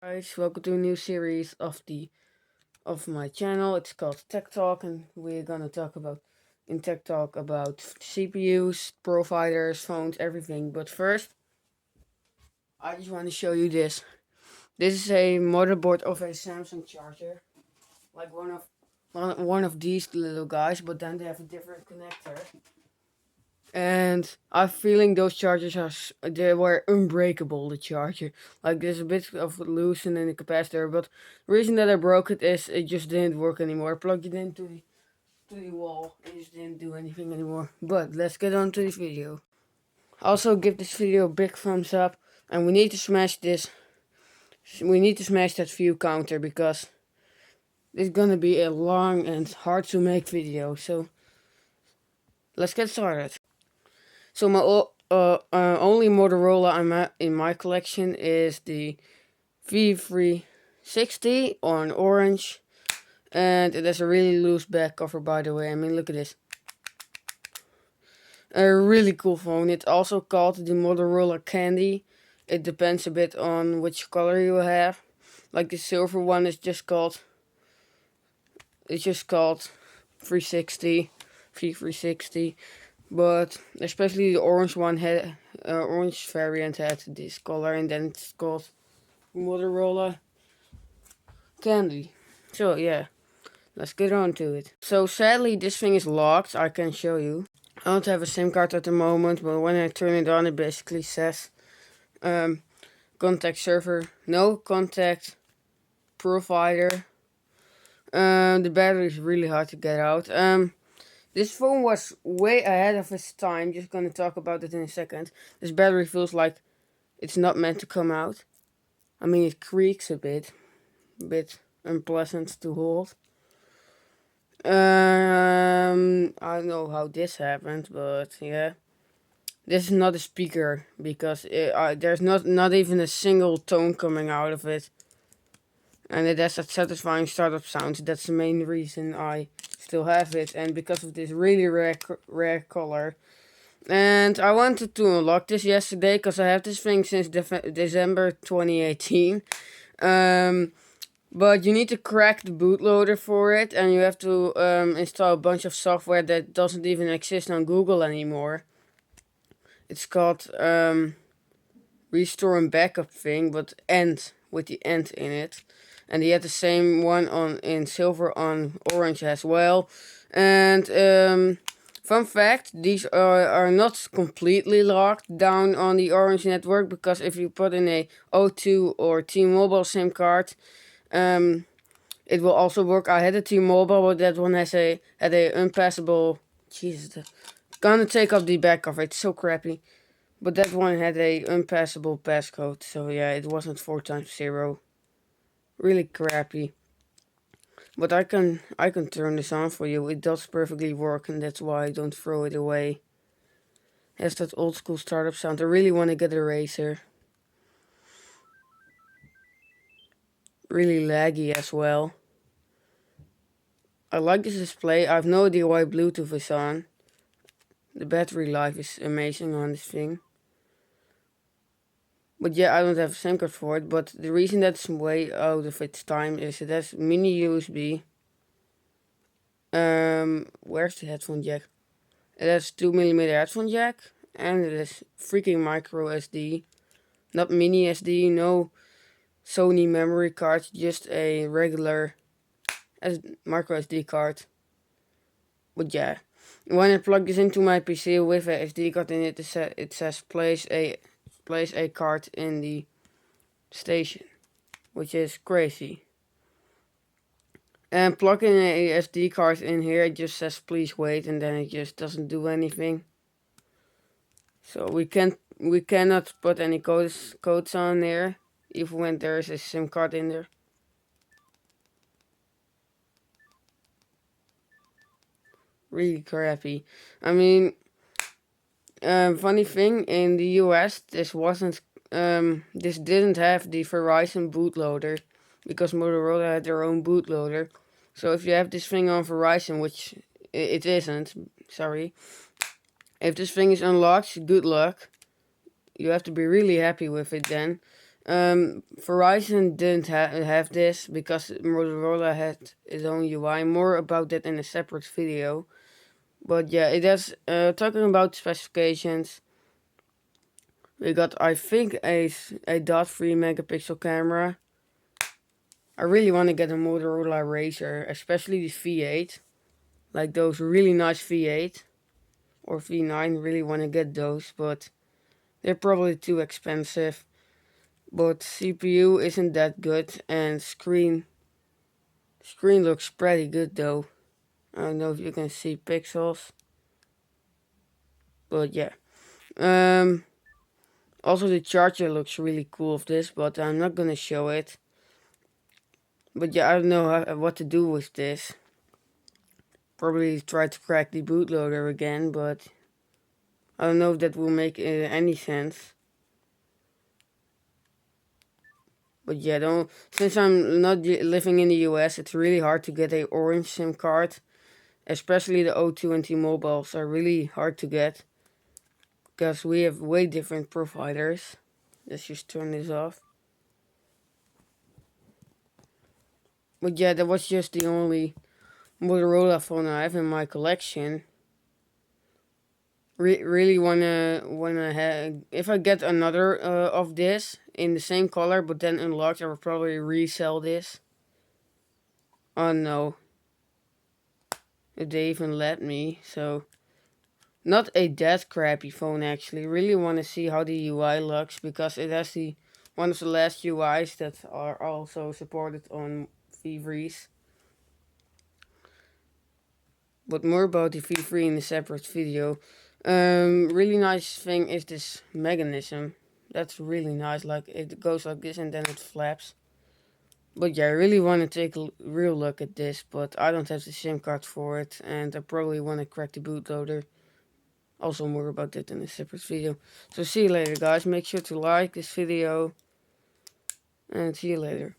Guys, welcome to a new series of my channel. It's called Tech Talk, and we're gonna talk about in Tech Talk about CPUs, providers, phones, everything. But first, I just want to show you this. This is a motherboard of a Samsung charger, like one of these little guys, but then they have a different connector. And I'm feeling those chargers they were unbreakable. The charger, like there's a bit of loosen in the capacitor, but the reason that I broke it is it just didn't work anymore. I plugged it into the wall, and it just didn't do anything anymore. But let's get on to this video. Also, give this video a big thumbs up, and we need to smash this. We need to smash that view counter because it's gonna be a long and hard to make video. So let's get started. So my only Motorola in my collection is the v360 on orange, and it has a really loose back cover, by the way. I mean, look at this. A really cool phone. It's also called the Motorola Candy. It depends a bit on which color you have. Like the silver one is just called. It's just called 360, v360. But especially the orange one had orange variant had this color, and then it's called Motorola Candy. So yeah, let's get on to it. So sadly this thing is locked. I can show you. I don't have a SIM card at the moment, but when I turn it on, it basically says contact server, no contact provider. The battery is really hard to get out. This phone was way ahead of its time. Just gonna talk about it in a second. This battery feels like it's not meant to come out. I mean, it creaks a bit unpleasant to hold. I don't know how this happened, but yeah. This is not a speaker because there's not even a single tone coming out of it. And it has a satisfying startup sound. That's the main reason I still have it, and because of this really rare color. And I wanted to unlock this yesterday because I have this thing since December 2018. But you need to crack the bootloader for it, and you have to install a bunch of software that doesn't even exist on Google anymore. It's called Restore and Backup thing, but end with the end in it. And he had the same one in silver on orange as well. And fun fact, these are not completely locked down on the orange network, because if you put in a O2 or T-Mobile SIM card, it will also work. I had a T-Mobile, but that one had a unpassable. Jesus, gonna take off the back cover. It's so crappy. But that one had a unpassable passcode, so yeah, it wasn't 4 times 0. Really crappy. But I can turn this on for you. It does perfectly work, and that's why I don't throw it away. It has that old school startup sound. I really want to get a Razer. Really laggy as well. I like this display. I have no idea why Bluetooth is on. The battery life is amazing on this thing. But yeah, I don't have a SIM card for it. But the reason that's way out of its time is it has mini USB. Where's the headphone jack? It has 2mm headphone jack, and it has freaking micro SD, not mini SD, no Sony memory card, just a regular micro SD card. But yeah, when I plug this into my PC with a SD card in it, it says place a card in the station, which is crazy. And plugging a SD card in here, it just says please wait, and then it just doesn't do anything. So we cannot put any codes on there, even when there is a SIM card in there. Really crappy. I mean, funny thing, in the US, this didn't have the Verizon bootloader, because Motorola had their own bootloader. So if you have this thing on Verizon, which it isn't, sorry. If this thing is unlocked, good luck. You have to be really happy with it then. Verizon didn't have this because Motorola had its own UI. More about that in a separate video. But yeah, it has, talking about specifications, we got, I think, a dot 3 megapixel camera. I really want to get a Motorola Razr, especially the V8. Like those really nice V8 or V9, really want to get those, but they're probably too expensive. But CPU isn't that good, and screen looks pretty good though. I don't know if you can see pixels, but yeah. Um, Also the charger looks really cool of this, but I'm not gonna show it. But yeah, I don't know what to do with this. Probably try to crack the bootloader again, but I don't know if that will make any sense. But yeah, don't. Since I'm not living in the US, it's really hard to get a orange SIM card. Especially the O2 and T-Mobiles are really hard to get. Because we have way different providers. Let's just turn this off. But yeah, that was just the only Motorola phone I have in my collection. Really wanna have. If I get another of this in the same color but then unlocked, I will probably resell this. Oh no, if they even let me. So not a that crappy phone actually. Really want to see how the UI looks because it has the one of the last UIs that are also supported on V3s. But more about the V3 in a separate video. Really nice thing is this mechanism. That's really nice. Like it goes like this and then it flaps. But yeah, I really want to take a real look at this, but I don't have the SIM card for it, and I probably want to crack the bootloader. Also more about that in a separate video. So see you later, guys. Make sure to like this video, and see you later.